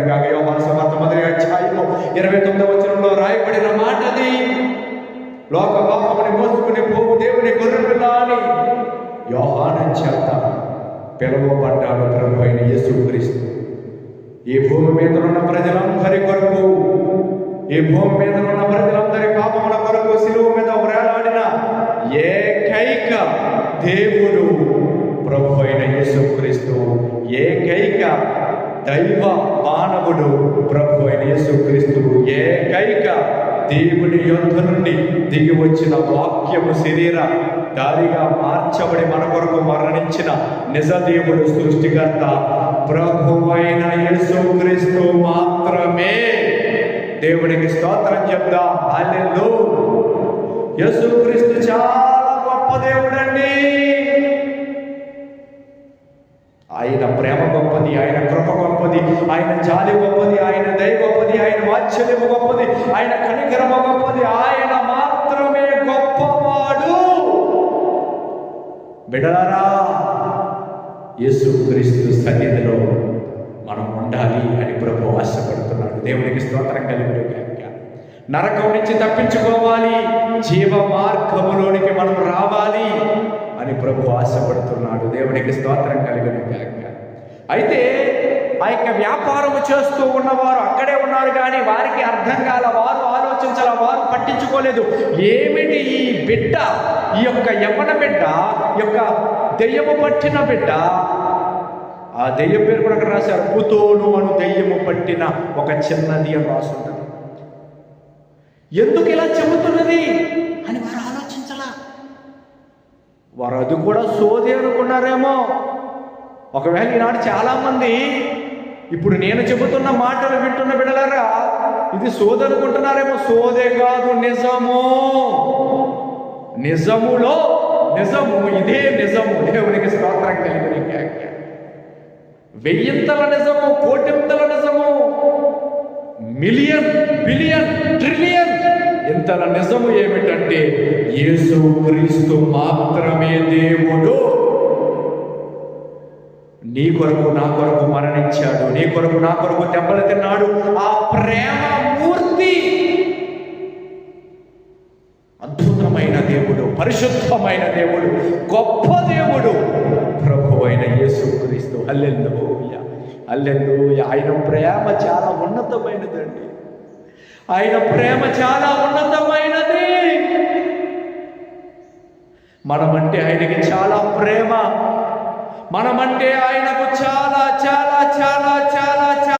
కాక. యోహాను సువార్త 1:29 రాయబడిన మాట అది. లోక పాపముని మోసుకుని పోవు దేవుని గొర్రెపిల్ల అని యోహాను చేత పిలువబడ్డాడు ప్రభు అయిన యేసుక్రీస్తు. ఈ భూమి మీద ఉన్న ప్రజలందరి కొరకు, ఈ భూమి మీద ఉన్న ప్రజలందరి పాపముల కొరకు సిలువ మీద వేలాడిన ఏకైక దేవుడు ప్రభు అయిన యేసుక్రీస్తు. ఏకైక దైవ మానవుడు ప్రభు అయిన యేసుక్రీస్తు. ఏకైక దేవుని యొద్ద నుండి దిగి వచ్చిన వాక్యము శరీర దారిగా మార్చబడి మన కొరకు మరణించిన నిజ దేవుడు, సృష్టికర్త ప్రభు అయిన యేసుక్రీస్తు మాత్రమే. దేవునికి స్తోత్రం చెప్దాం. హల్లెలూయా. యేసుక్రీస్తు చాలా గొప్ప దేవుడండి. ఆయన ప్రేమ గొప్పది, ఆయన కృప గొప్పది, ఆయన జాలి గొప్పది, ఆయన దయ గొప్పది, ఆయన వాత్సల్యము గొప్పది, ఆయన కనికరము గొప్పది. ఆయన మాత్రమే గొప్పవాడు. బిడ్డలారా, యేసుక్రీస్తు సన్నిధిలో మనం ఉండాలి అని ప్రభు ఆశపడుతున్నాడు. దేవునికి స్తోత్రం కలుగును గాక. నరకం నుంచి తప్పించుకోవాలి, జీవ మార్గములోనికి మనం రావాలి అని ప్రభు ఆశపడుతున్నాడు. దేవునికి స్తోత్రం కలుగును గాక. అయితే ఆ యొక్క వ్యాపారము చేస్తూ ఉన్నవారు అక్కడే ఉన్నారు, కానీ వారికి అర్థం కాల, వారు ఆలోచించాల, వారు పట్టించుకోలేదు. ఏమిటి ఈ బిడ్డ, ఈ యొక్క యవ్వన బిడ్డ, ఈ యొక్క దెయ్యము పట్టిన బిడ్డ, ఆ దెయ్యం పేరు కూడా అక్కడ రాశారు, పుతోను అను దెయ్యము పట్టిన ఒక చిన్నది అని రాసుంటారు. ఎందుకు ఇలా చెబుతున్నది అని వారు ఆలోచించలా. వారు అది కూడా సోది అనుకున్నారేమో. ఒకవేళ ఈనాడు చాలామంది ఇప్పుడు నేను చెబుతున్న మాటలు వింటున్న బిడ్డలారా, ఇది సోది అనుకుంటున్నారేమో. సోదే కాదు, నిజము. నిజములో నిజము, ఇదే నిజము. దేవునికి స్తోత్రం కలుగును గాక. వెయ్యింతల నిజము, కోటింతల నిజము, మిలియన్, బిలియన్, ట్రిలియన్ ఇంతల నిజము ఏమిటంటే యేసుక్రీస్తు మాత్రమే దేవుడు. నీ కొరకు నా కొరకు మరణించాడు, నీ కొరకు నా కొరకు దెబ్బలు తిన్నాడు. ఆ ప్రేమ మూర్తి అద్భుతమైన దేవుడు, పరిశుద్ధమైన దేవుడు, గొప్ప దేవుడు ప్రభు అయిన యేసుక్రీస్తు. హల్లెలూయా, హల్లెలూయా. ఆయన ప్రేమ చాలా ఉన్నతమైనదండి. ఆయన ప్రేమ చాలా ఉన్నతమైనది. మనమంటే ఆయనకి చాలా ప్రేమ. మనమంటే ఆయనకు చాలా చాలా చాలా చాలా